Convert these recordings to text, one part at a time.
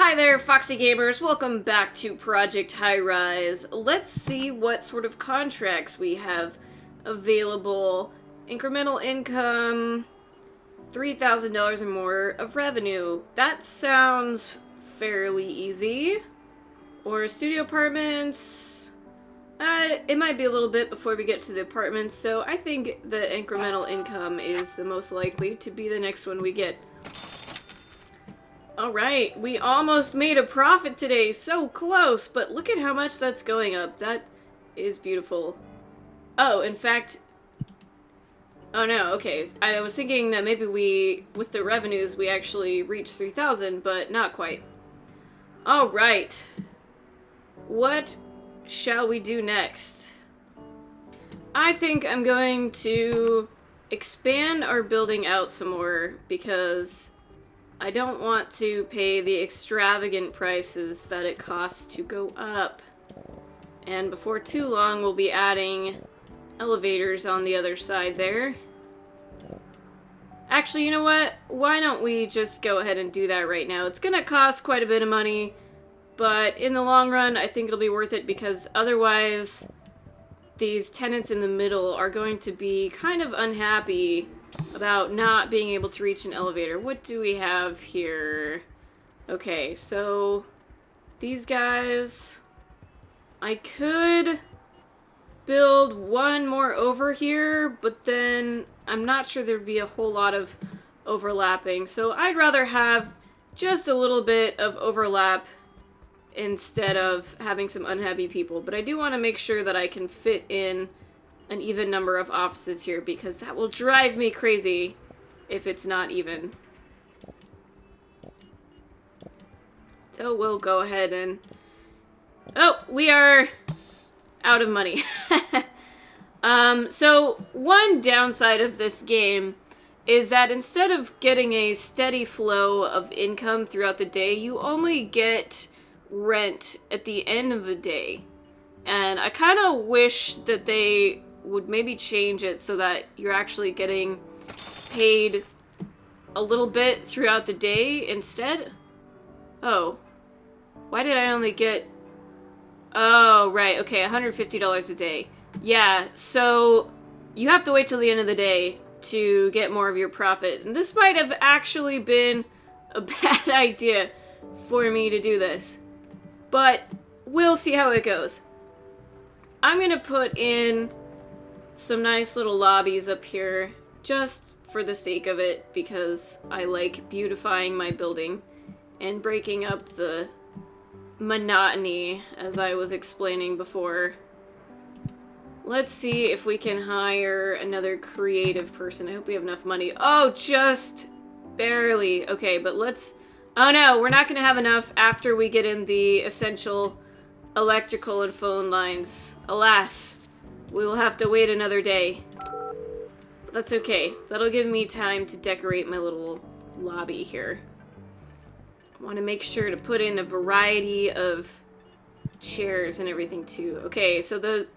Hi there, Foxy Gamers. Welcome back to Project Highrise. Let's see what sort of contracts we have available. Incremental income, $3,000 or more of revenue. That sounds fairly easy. Or studio apartments. It might be a little bit before we get to the apartments, so I think the incremental income is the most likely to be the next one we get. Alright, we almost made a profit today, so close, but look at how much that's going up. That is beautiful. Oh, in fact... Oh no, okay. I was thinking that maybe with the revenues, we actually reached 3,000, but not quite. Alright. What shall we do next? I think I'm going to expand our building out some more, because I don't want to pay the extravagant prices that it costs to go up. And before too long, we'll be adding elevators on the other side there. Actually, you know what? Why don't we just go ahead and do that right now? It's gonna cost quite a bit of money, but in the long run, I think it'll be worth it, because otherwise these tenants in the middle are going to be kind of unhappy about not being able to reach an elevator. What do we have here? Okay, so these guys, I could build one more over here, but then I'm not sure there'd be a whole lot of overlapping. So I'd rather have just a little bit of overlap instead of having some unhappy people. But I do want to make sure that I can fit in an even number of offices here, because that will drive me crazy if it's not even. So we'll go ahead and... Oh, we are out of money. So one downside of this game is that instead of getting a steady flow of income throughout the day, you only get rent at the end of the day. And I kind of wish that they would maybe change it so that you're actually getting paid a little bit throughout the day instead. Oh, why did I only get... Oh, right, okay, $150 a day. Yeah, so you have to wait till the end of the day to get more of your profit. And this might have actually been a bad idea for me to do this. But we'll see how it goes. I'm gonna put in some nice little lobbies up here just for the sake of it, because I like beautifying my building and breaking up the monotony, as I was explaining before. Let's see if we can hire another creative person. I hope we have enough money. Oh, just barely. Okay, but let's... Oh no, we're not gonna have enough after we get in the essential electrical and phone lines. Alas. We will have to wait another day. But that's okay. That'll give me time to decorate my little lobby here. I want to make sure to put in a variety of chairs and everything too. Okay, so the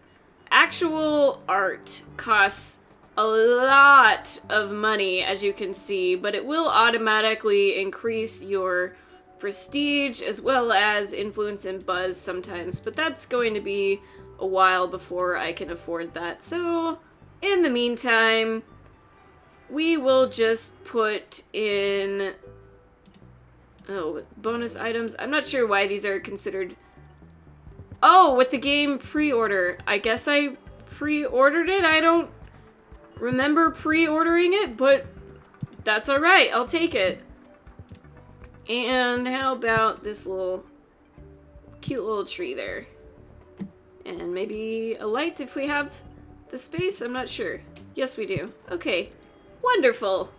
actual art costs a lot of money, as you can see, but it will automatically increase your prestige as well as influence and buzz sometimes. But that's going to be a while before I can afford that. So, in the meantime, we will just put in... Oh, bonus items. I'm not sure why these are considered... Oh, with the game pre-order. I guess I pre-ordered it? I don't remember pre-ordering it, but that's alright. I'll take it. And how about this little cute little tree there? And maybe a light if we have the space? I'm not sure. Yes, we do. Okay. Wonderful.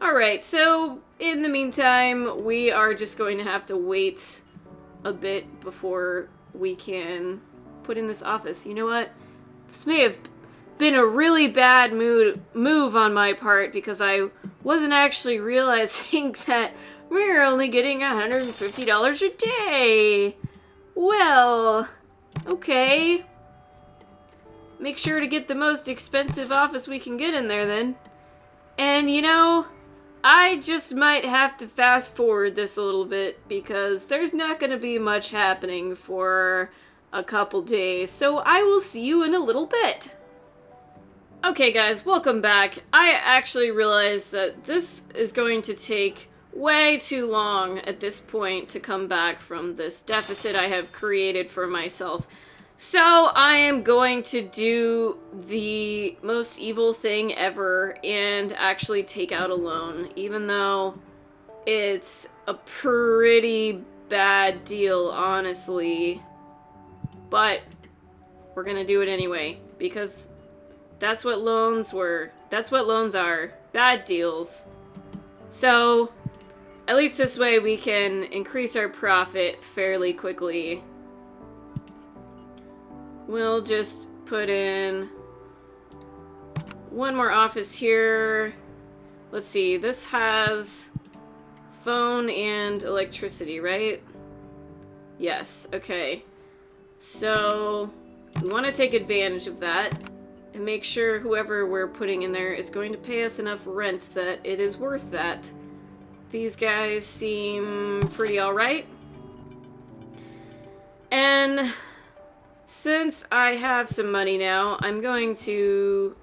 Alright, so in the meantime, we are just going to have to wait a bit before we can put in this office. You know what? This may have been a really bad move on my part, because I wasn't actually realizing that we're only getting $150 a day. Well... Okay. Make sure to get the most expensive office we can get in there, then. And, you know, I just might have to fast forward this a little bit because there's not going to be much happening for a couple days, so I will see you in a little bit. Okay guys, welcome back. I actually realized that this is going to take way too long at this point to come back from this deficit I have created for myself. So I am going to do the most evil thing ever and actually take out a loan, even though it's a pretty bad deal, honestly. But we're gonna do it anyway, because that's what loans were. That's what loans are. Bad deals. So, at least this way we can increase our profit fairly quickly. We'll just put in one more office here. Let's see, this has phone and electricity, right? Yes, okay. So, we want to take advantage of that and make sure whoever we're putting in there is going to pay us enough rent that it is worth that. These guys seem pretty alright. And since I have some money now, I'm going to...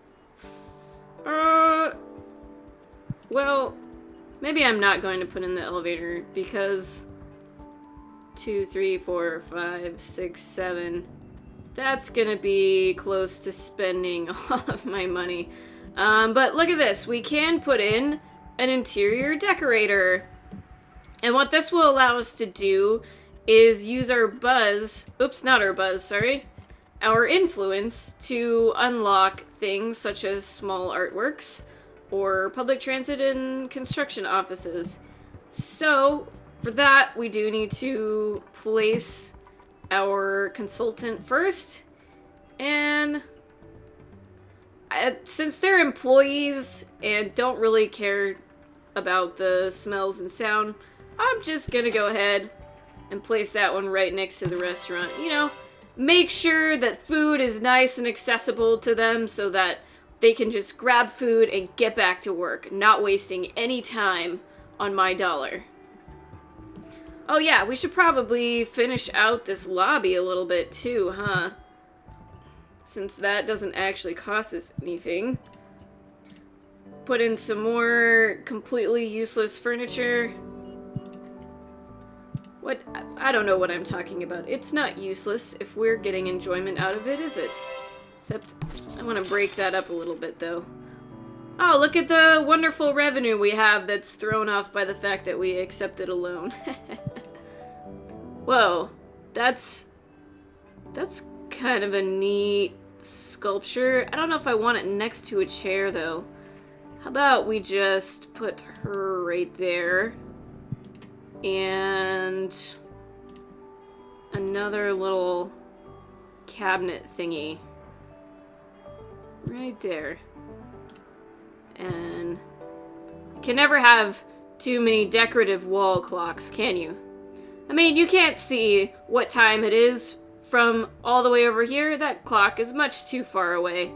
well, maybe I'm not going to put in the elevator because 2, 3, 4, 5, 6, 7... that's gonna be close to spending all of my money. But look at this. We can put in an interior decorator. And what this will allow us to do is use our buzz, oops, not our buzz, sorry, our influence to unlock things such as small artworks or public transit and construction offices. So, for that, we do need to place our consultant first, and since they're employees and don't really care about the smells and sound, I'm just gonna go ahead and place that one right next to the restaurant. You know, make sure that food is nice and accessible to them so that they can just grab food and get back to work, not wasting any time on my dollar. Oh yeah, we should probably finish out this lobby a little bit too, huh? Since that doesn't actually cost us anything. Put in some more completely useless furniture. What? I don't know what I'm talking about. It's not useless if we're getting enjoyment out of it, is it? Except, I want to break that up a little bit, though. Oh, look at the wonderful revenue we have that's thrown off by the fact that we accepted a loan. Whoa, that's kind of a neat sculpture. I don't know if I want it next to a chair, though. How about we just put her right there? And another little cabinet thingy right there. And can never have too many decorative wall clocks, can you? I mean, you can't see what time it is from all the way over here. That clock is much too far away.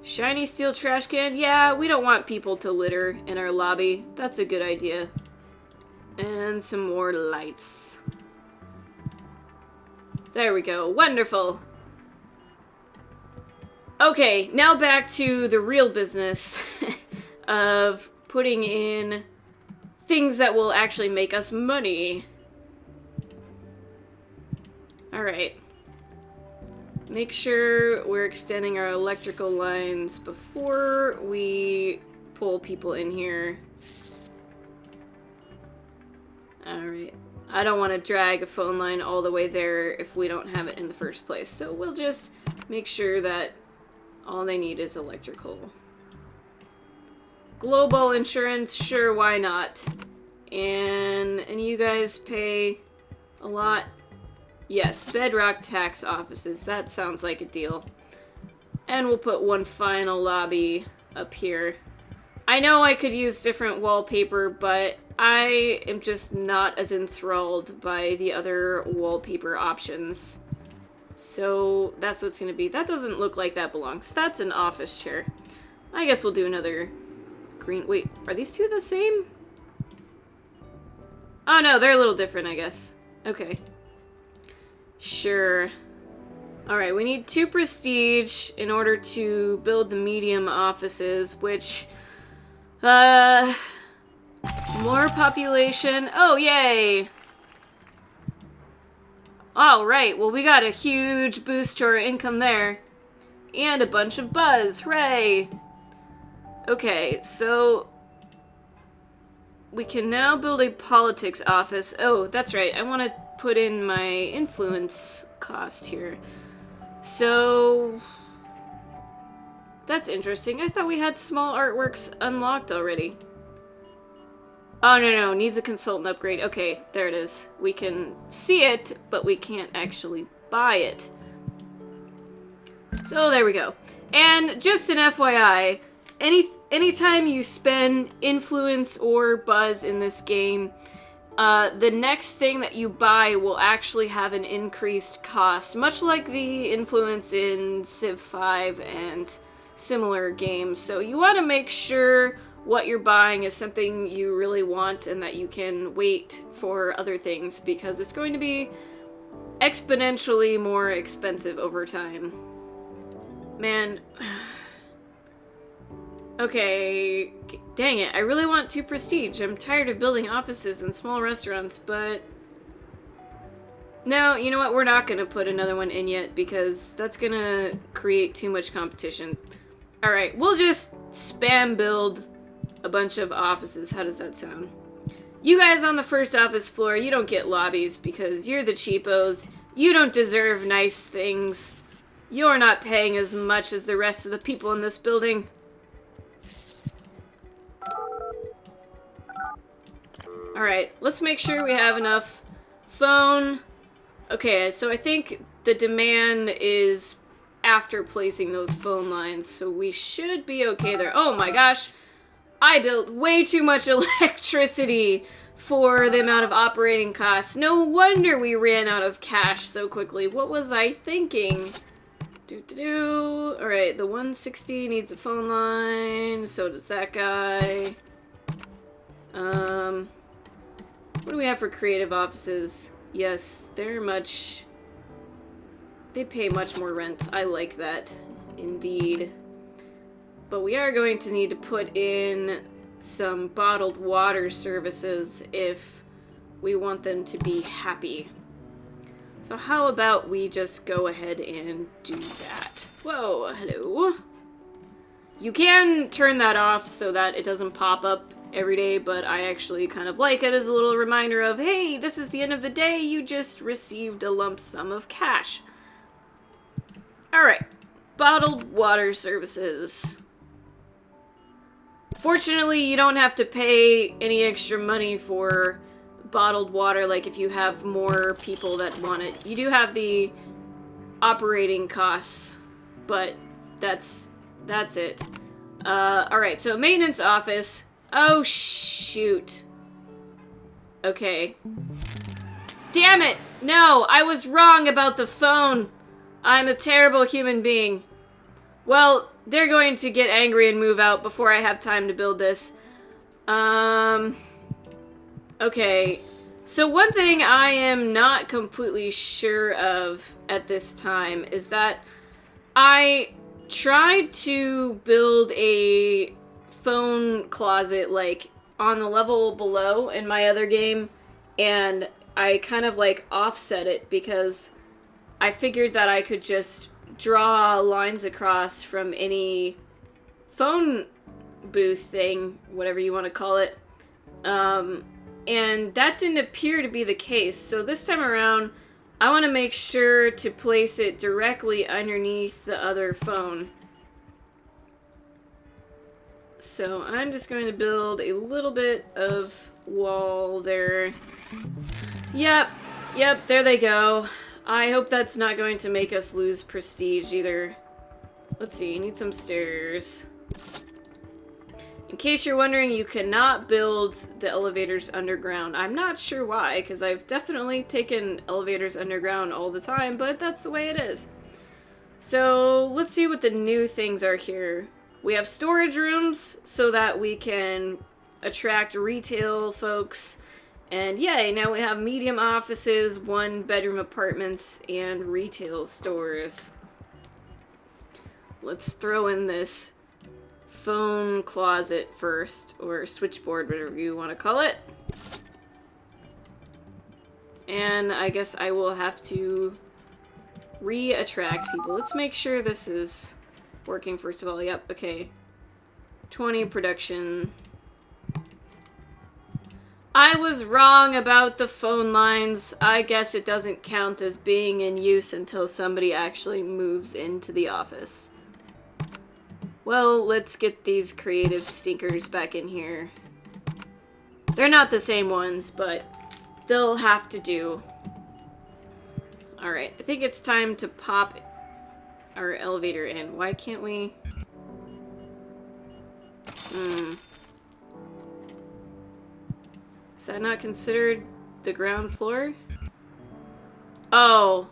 Shiny steel trash can? Yeah, we don't want people to litter in our lobby. That's a good idea. And some more lights. There we go. Wonderful. Okay, now back to the real business of putting in things that will actually make us money. Alright. Make sure we're extending our electrical lines before we pull people in here. Alright. I don't want to drag a phone line all the way there if we don't have it in the first place. So we'll just make sure that all they need is electrical. Global insurance, sure, why not? And you guys pay a lot? Yes, bedrock tax offices. That sounds like a deal. And we'll put one final lobby up here. I know I could use different wallpaper, but I am just not as enthralled by the other wallpaper options. So that's what's going to be. That doesn't look like that belongs. That's an office chair. I guess we'll do another green. Wait, are these two the same? Oh no, they're a little different, I guess. Okay. Sure. Alright, we need 2 prestige in order to build the medium offices, which... more population. Oh, yay! Alright, well we got a huge boost to our income there. And a bunch of buzz, hooray! Okay, so... we can now build a politics office. Oh, that's right, I want to put in my influence cost here. So... that's interesting. I thought we had small artworks unlocked already. Oh, no, needs a consultant upgrade. Okay, there it is. We can see it, but we can't actually buy it. So there we go. And just an FYI, anytime you spend influence or buzz in this game, the next thing that you buy will actually have an increased cost, much like the influence in Civ 5 and similar games. So you want to make sure what you're buying is something you really want and that you can wait for other things, because it's going to be exponentially more expensive over time. Man. Okay, dang it, I really want 2 prestige. I'm tired of building offices and small restaurants, but... no, you know what, we're not gonna put another one in yet, because that's gonna create too much competition. Alright, we'll just spam build a bunch of offices. How does that sound? You guys on the first office floor, you don't get lobbies, because you're the cheapos. You don't deserve nice things. You're not paying as much as the rest of the people in this building. Alright, let's make sure we have enough phone. Okay, so I think the demand is after placing those phone lines, so we should be okay there. Oh my gosh, I built way too much electricity for the amount of operating costs. No wonder we ran out of cash so quickly. What was I thinking? Alright, the 160 needs a phone line, so does that guy. What do we have for creative offices? Yes, they pay much more rent. I like that, indeed. But we are going to need to put in some bottled water services if we want them to be happy. So how about we just go ahead and do that? Whoa, hello. You can turn that off so that it doesn't pop up every day, but I actually kind of like it as a little reminder of, hey, this is the end of the day, you just received a lump sum of cash. Alright, bottled water services. Fortunately, you don't have to pay any extra money for bottled water, like if you have more people that want it. You do have the operating costs, but that's it. Alright, so maintenance office. Oh, shoot. Okay. Damn it! No, I was wrong about the phone. I'm a terrible human being. Well, they're going to get angry and move out before I have time to build this. Okay. So one thing I am not completely sure of at this time is that I tried to build a phone closet, like, on the level below in my other game, and I kind of, like, offset it because I figured that I could just draw lines across from any phone booth thing, whatever you want to call it, and that didn't appear to be the case. So this time around, I want to make sure to place it directly underneath the other phone. So I'm just going to build a little bit of wall there. Yep, there they go. I hope that's not going to make us lose prestige either. Let's see, you need some stairs. In case you're wondering, you cannot build the elevators underground. I'm not sure why, because I've definitely taken elevators underground all the time, but that's the way it is. So let's see what the new things are here. We have storage rooms so that we can attract retail folks. And yay, now we have medium offices, 1-bedroom apartments, and retail stores. Let's throw in this phone closet first, or switchboard, whatever you want to call it. And I guess I will have to re-attract people. Let's make sure this is working first of all. Yep, okay. 20 production. I was wrong about the phone lines. I guess it doesn't count as being in use until somebody actually moves into the office. Well, let's get these creative stinkers back in here. They're not the same ones, but they'll have to do. Alright, I think it's time to pop our elevator in. Why can't we? Is that not considered the ground floor? Oh,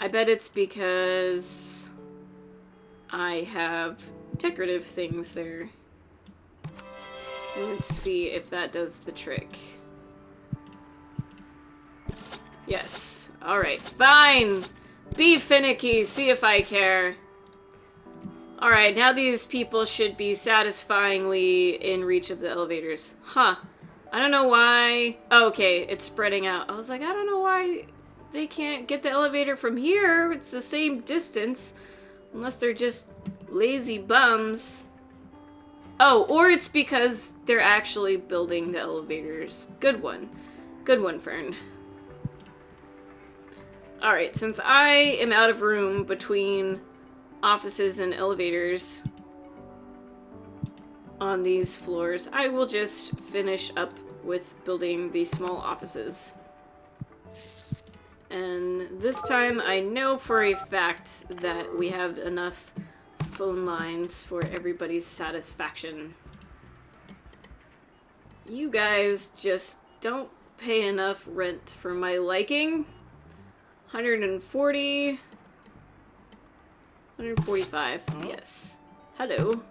I bet it's because I have decorative things there. Let's see if that does the trick. Yes. Alright, fine. Be finicky, see if I care. Alright, now these people should be satisfyingly in reach of the elevators. Huh. I don't know why. Oh, okay, it's spreading out. I was like, I don't know why they can't get the elevator from here. It's the same distance. Unless they're just lazy bums. Oh, or it's because they're actually building the elevators. Good one. Good one, Fern. Alright, since I am out of room between offices and elevators on these floors, I will just finish up with building these small offices. And this time I know for a fact that we have enough phone lines for everybody's satisfaction. You guys just don't pay enough rent for my liking. 140... 145, yes. Hello.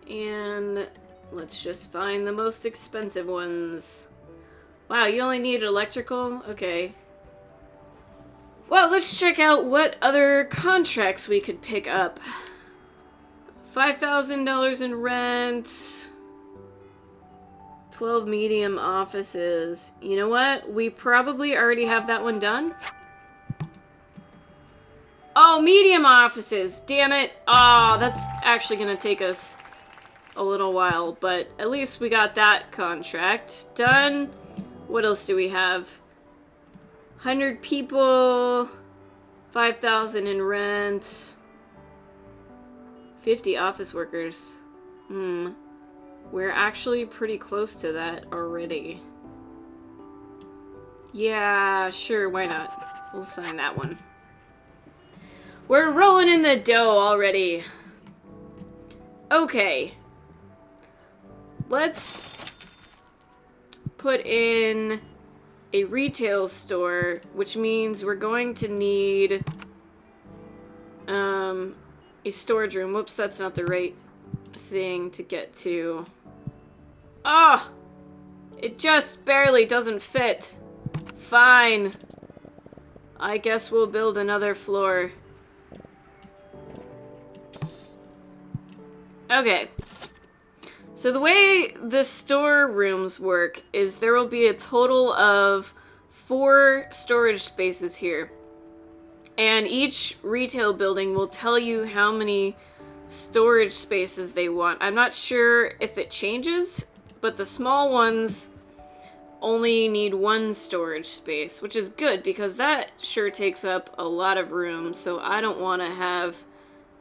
And let's just find the most expensive ones. Wow, you only need electrical? Okay. Well, let's check out what other contracts we could pick up. $5,000 in rent. 12 medium offices. You know what? We probably already have that one done. Oh, medium offices. Damn it. Ah, that's actually gonna take us a little while, but at least we got that contract done. What else do we have? 100 people, 5,000 in rent, 50 office workers. We're actually pretty close to that already. Yeah, sure, why not? We'll sign that one. We're rolling in the dough already. Okay. Let's put in a retail store, which means we're going to need a storage room. Whoops, that's not the right thing to get to. Ah! It just barely doesn't fit. Fine. I guess we'll build another floor. Okay. So the way the store rooms work is there will be a total of 4 storage spaces here. And each retail building will tell you how many storage spaces they want. I'm not sure if it changes, but the small ones only need 1 storage space, which is good because that sure takes up a lot of room, so I don't want to have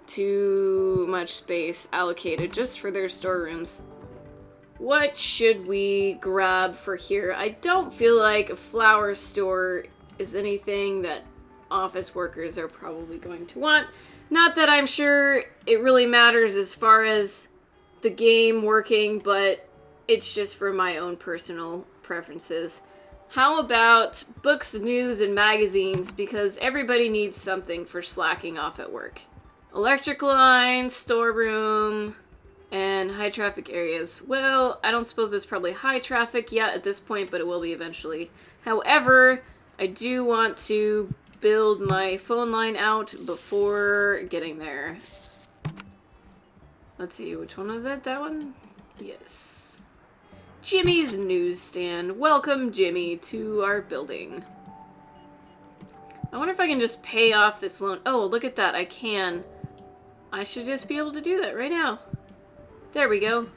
too much space allocated just for their storerooms. What should we grab for here? I don't feel like a flower store is anything that office workers are probably going to want. Not that I'm sure it really matters as far as the game working, but it's just for my own personal preferences. How about books, news, and magazines? Because everybody needs something for slacking off at work. Electric line, storeroom, and high traffic areas. Well, I don't suppose it's probably high traffic yet at this point, but it will be eventually. However, I do want to build my phone line out before getting there. Let's see, which one was it? That one? Yes. Jimmy's newsstand. Welcome, Jimmy, to our building. I wonder if I can just pay off this loan. Oh, look at that. I can. I should just be able to do that right now. There we go.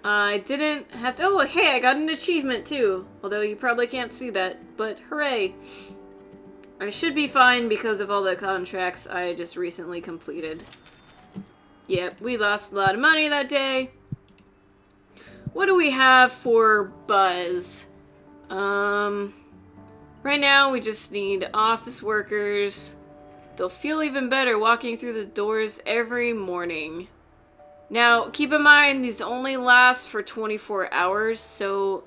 I didn't have to... Oh, hey, I got an achievement, too. Although you probably can't see that, but hooray. I should be fine because of all the contracts I just recently completed. Yep, we lost a lot of money that day. What do we have for buzz? Right now we just need office workers. They'll feel even better walking through the doors every morning. Now, keep in mind, these only last for 24 hours, so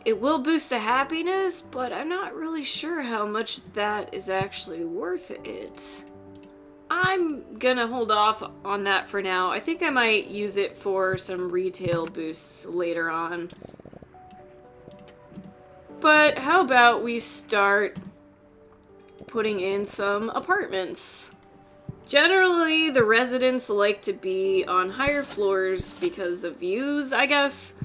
it will boost the happiness, but I'm not really sure how much that is actually worth it. I'm gonna hold off on that for now. I think I might use it for some retail boosts later on. But how about we start putting in some apartments? Generally, the residents like to be on higher floors because of views, I guess.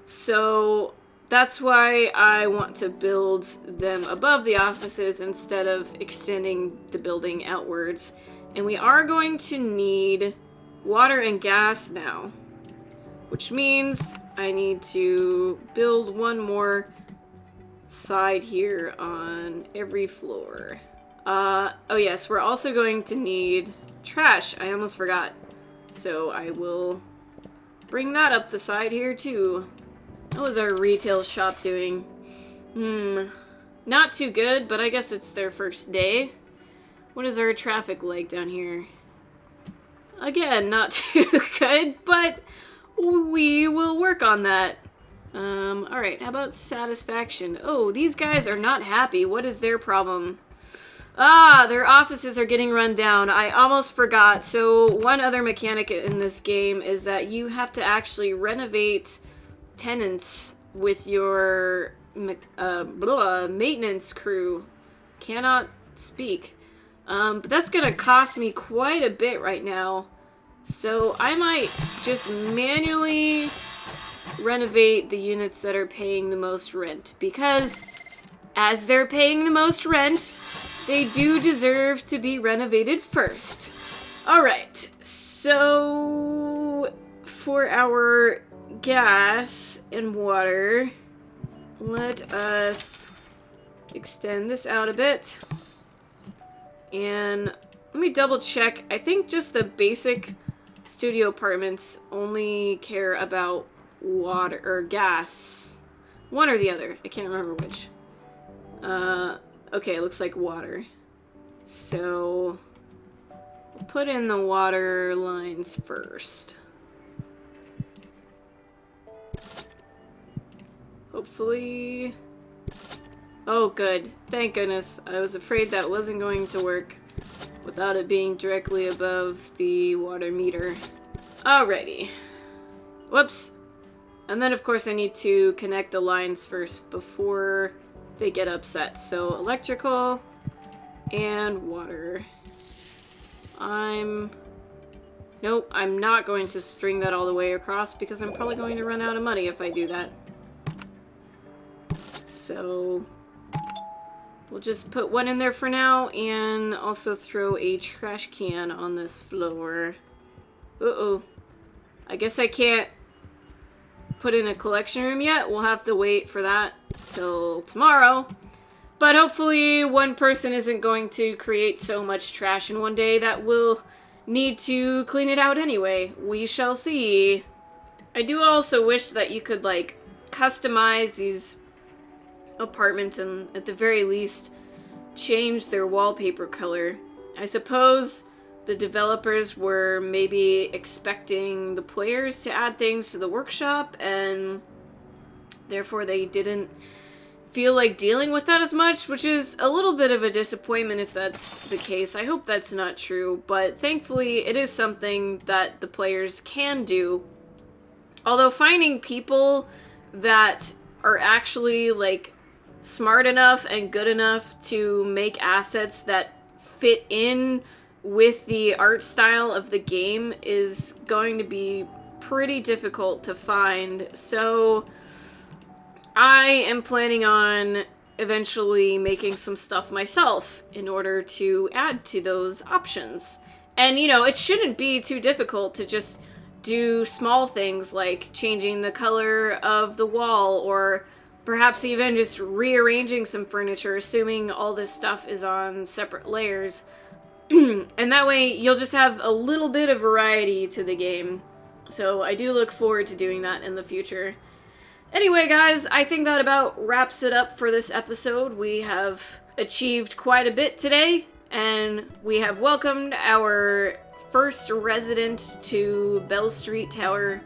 So that's why I want to build them above the offices instead of extending the building outwards. And we are going to need water and gas now, which means I need to build one more side here on every floor. Oh yes, we're also going to need trash. I almost forgot. So I will bring that up the side here too. What was our retail shop doing? Not too good, but I guess it's their first day. What is our traffic like down here? Again, not too good, but we will work on that. Alright, how about satisfaction? Oh, these guys are not happy. What is their problem? Ah, their offices are getting run down. I almost forgot. So, one other mechanic in this game is that you have to actually renovate tenants with your maintenance crew. Cannot speak. But that's gonna cost me quite a bit right now. So I might just manually renovate the units that are paying the most rent. Because as they're paying the most rent, they do deserve to be renovated first. Alright, so for our gas and water, let us extend this out a bit. And let me double check. I think just the basic studio apartments only care about water or gas. One or the other. I can't remember which. Okay, it looks like water. So we'll put in the water lines first. Hopefully... Oh, good. Thank goodness. I was afraid that wasn't going to work without it being directly above the water meter. Alrighty. Whoops. And then, of course, I need to connect the lines first before they get upset. So, electrical and water. Nope, I'm not going to string that all the way across because I'm probably going to run out of money if I do that. So... we'll just put one in there for now, and also throw a trash can on this floor. Uh-oh. I guess I can't put in a collection room yet. We'll have to wait for that till tomorrow. But hopefully one person isn't going to create so much trash in one day that we'll need to clean it out anyway. We shall see. I do also wish that you could, like, customize these apartments and at the very least change their wallpaper color. I suppose the developers were maybe expecting the players to add things to the workshop and therefore they didn't feel like dealing with that as much, which is a little bit of a disappointment if that's the case. I hope that's not true, but thankfully it is something that the players can do. Although finding people that are actually, like, smart enough and good enough to make assets that fit in with the art style of the game is going to be pretty difficult to find. So I am planning on eventually making some stuff myself in order to add to those options. And, you know, it shouldn't be too difficult to just do small things like changing the color of the wall, or perhaps even just rearranging some furniture, assuming all this stuff is on separate layers. And that way you'll just have a little bit of variety to the game. So I do look forward to doing that in the future. Anyway, guys, I think that about wraps it up for this episode. We have achieved quite a bit today, and we have welcomed our first resident to Bell Street Tower,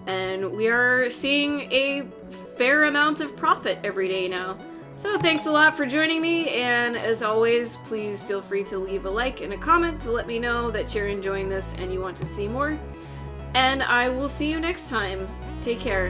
and we are seeing a fair amount of profit every day now. So thanks a lot for joining me, and as always, please feel free to leave a like and a comment to let me know that you're enjoying this and you want to see more. And I will see you next time. Take care.